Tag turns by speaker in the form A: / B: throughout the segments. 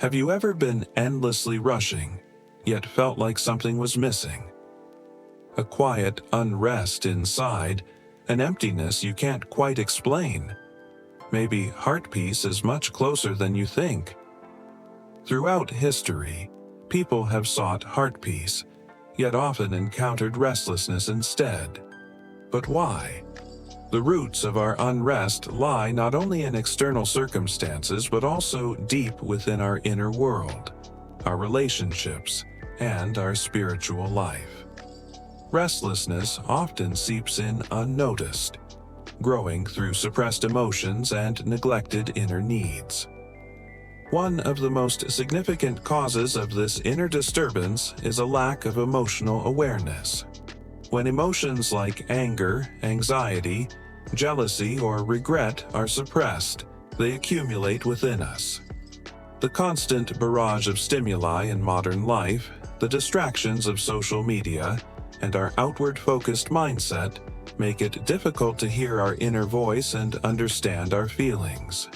A: Have you ever been endlessly rushing, yet felt like something was missing? A quiet unrest inside, an emptiness you can't quite explain. Maybe heart peace is much closer than you think. Throughout history, people have sought heart peace, yet often encountered restlessness instead. But why? The roots of our unrest lie not only in external circumstances but also deep within our inner world, our relationships, and our spiritual life. Restlessness often seeps in unnoticed, growing through suppressed emotions and neglected inner needs. One of the most significant causes of this inner disturbance is a lack of emotional awareness. When emotions like anger, anxiety, jealousy, or regret are suppressed, they accumulate within us. The constant barrage of stimuli in modern life, the distractions of social media, and our outward-focused mindset make it difficult to hear our inner voice and understand our feelings.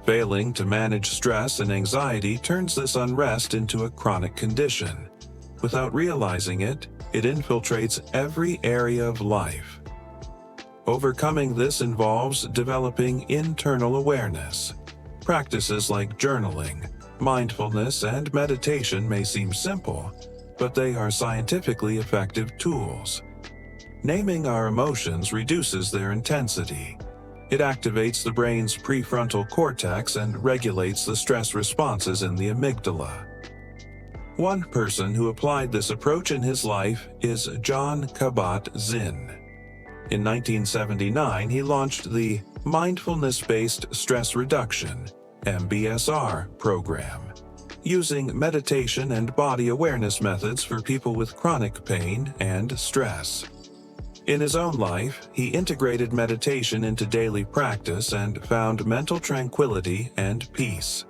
A: Failing to manage stress and anxiety turns this unrest into a chronic condition. Without realizing it, it infiltrates every area of life. Overcoming this involves developing internal awareness. Practices like journaling, mindfulness, and meditation may seem simple, but they are scientifically effective tools. Naming our emotions reduces their intensity. It activates the brain's prefrontal cortex and regulates the stress responses in the amygdala. One person who applied this approach in his life is Jon Kabat-Zinn. In 1979, he launched the Mindfulness-Based Stress Reduction (MBSR) program, using meditation and body awareness methods for people with chronic pain and stress. In his own life, he integrated meditation into daily practice and found mental tranquility and peace.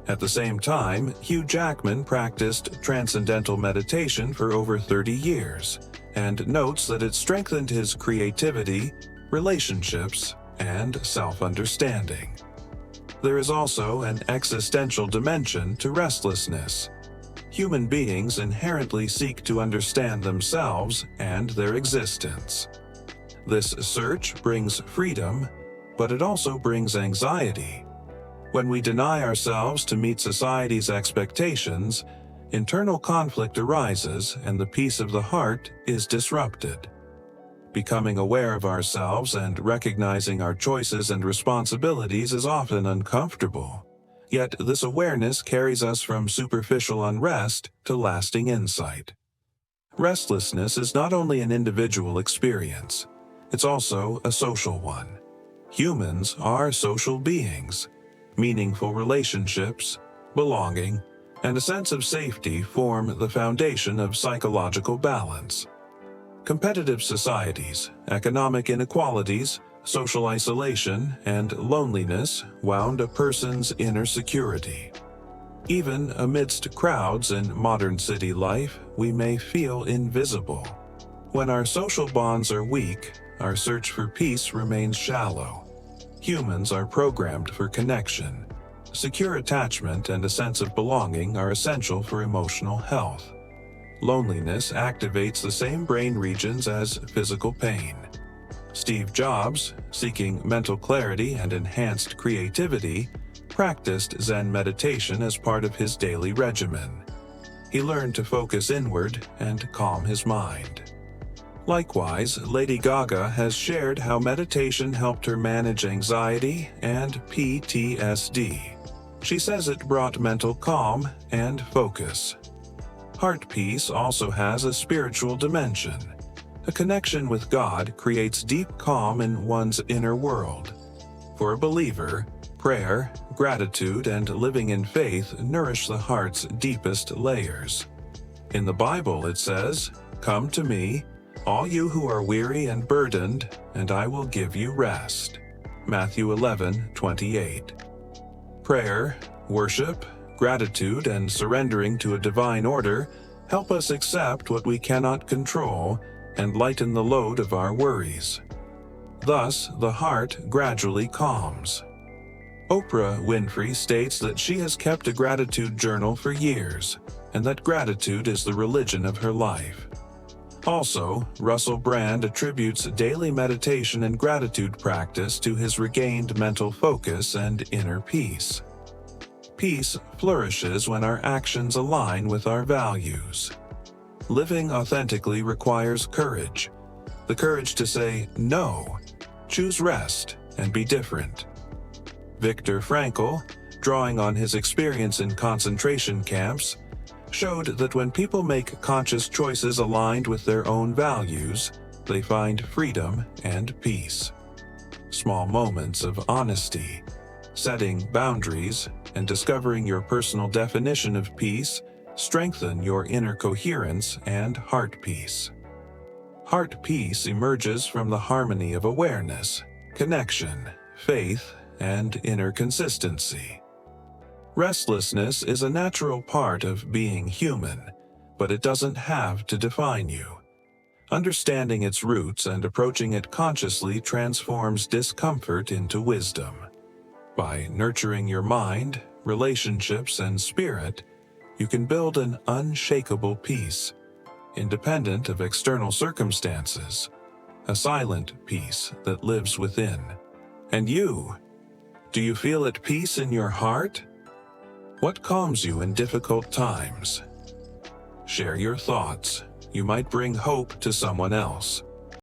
A: At the same time, Hugh Jackman practiced transcendental meditation for over 30 years and notes that it strengthened his creativity, relationships, and self-understanding. There is also an existential dimension to restlessness. Human beings inherently seek to understand themselves and their existence. This search brings freedom, but it also brings anxiety. When we deny ourselves to meet society's expectations, internal conflict arises and the peace of the heart is disrupted. Becoming aware of ourselves and recognizing our choices and responsibilities is often uncomfortable. Yet this awareness carries us from superficial unrest to lasting insight. Restlessness is not only an individual experience, it's also a social one. Humans are social beings. Meaningful relationships, belonging, and a sense of safety form the foundation of psychological balance. Competitive societies, economic inequalities, social isolation, and loneliness wound a person's inner security. Even amidst crowds in modern city life, we may feel invisible. When our social bonds are weak, our search for peace remains shallow. Humans are programmed for connection. Secure attachment and a sense of belonging are essential for emotional health. Loneliness activates the same brain regions as physical pain. Steve Jobs, seeking mental clarity and enhanced creativity, practiced Zen meditation as part of his daily regimen. He learned to focus inward and calm his mind. Likewise, Lady Gaga has shared how meditation helped her manage anxiety and PTSD. She says it brought mental calm and focus. Heart peace also has a spiritual dimension. A connection with God creates deep calm in one's inner world. For a believer, prayer, gratitude, and living in faith nourish the heart's deepest layers. In the Bible it says, "Come to me, all you who are weary and burdened, and I will give you rest." Matthew 11:28. Prayer, worship, gratitude, and surrendering to a divine order help us accept what we cannot control and lighten the load of our worries. Thus, the heart gradually calms. Oprah Winfrey states that she has kept a gratitude journal for years, and that gratitude is the religion of her life. Also, Russell Brand attributes daily meditation and gratitude practice to his regained mental focus and inner peace. Peace flourishes when our actions align with our values. Living authentically requires courage. The courage to say no, choose rest, and be different. Viktor Frankl, drawing on his experience in concentration camps, showed that when people make conscious choices aligned with their own values, they find freedom and peace. Small moments of honesty, setting boundaries, and discovering your personal definition of peace strengthen your inner coherence and heart peace. Heart peace emerges from the harmony of awareness, connection, faith, and inner consistency. Restlessness is a natural part of being human, but it doesn't have to define you. Understanding its roots and approaching it consciously transforms discomfort into wisdom. By nurturing your mind, relationships, and spirit, you can build an unshakable peace, independent of external circumstances, a silent peace that lives within. And you? Do you feel at peace in your heart? What calms you in difficult times? Share your thoughts. You might bring hope to someone else.